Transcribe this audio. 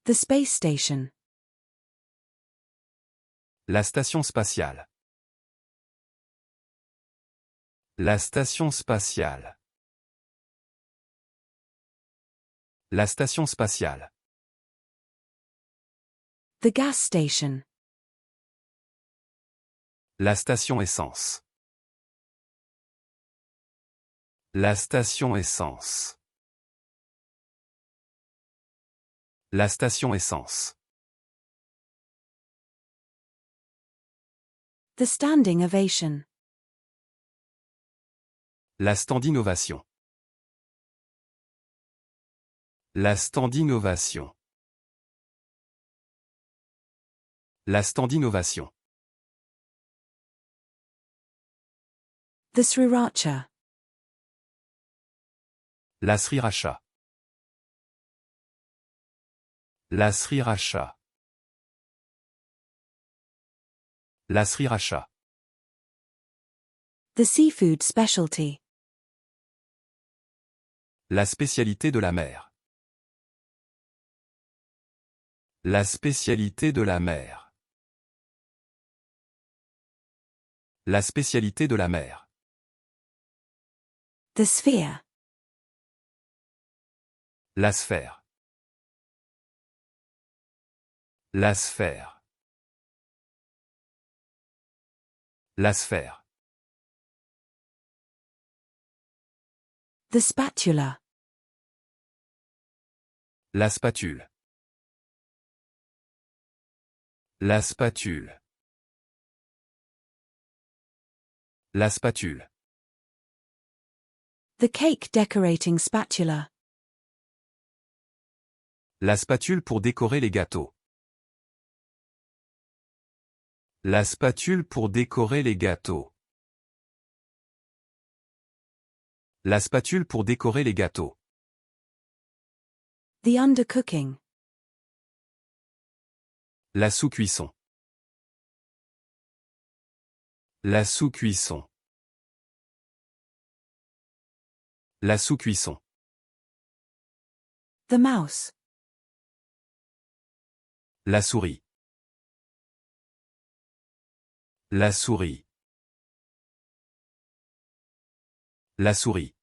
The space station. La station spatiale. La station spatiale. La station spatiale. The gas station. La station essence. La station essence. La station essence. The standing ovation. La standing ovation. La standing ovation. La standing ovation. The sriracha. La sriracha. La sriracha. La sriracha. The seafood specialty. La spécialité de la mer. La spécialité de la mer. La spécialité de la mer. The sphere. La sphère. La sphère. La sphère. The spatula. La spatule. La spatule. La spatule. The cake decorating spatula. La spatule pour décorer les gâteaux. La spatule pour décorer les gâteaux. La spatule pour décorer les gâteaux. The undercooking. La sous-cuisson. La sous-cuisson. La sous-cuisson. The mouse. La souris. La souris. La souris.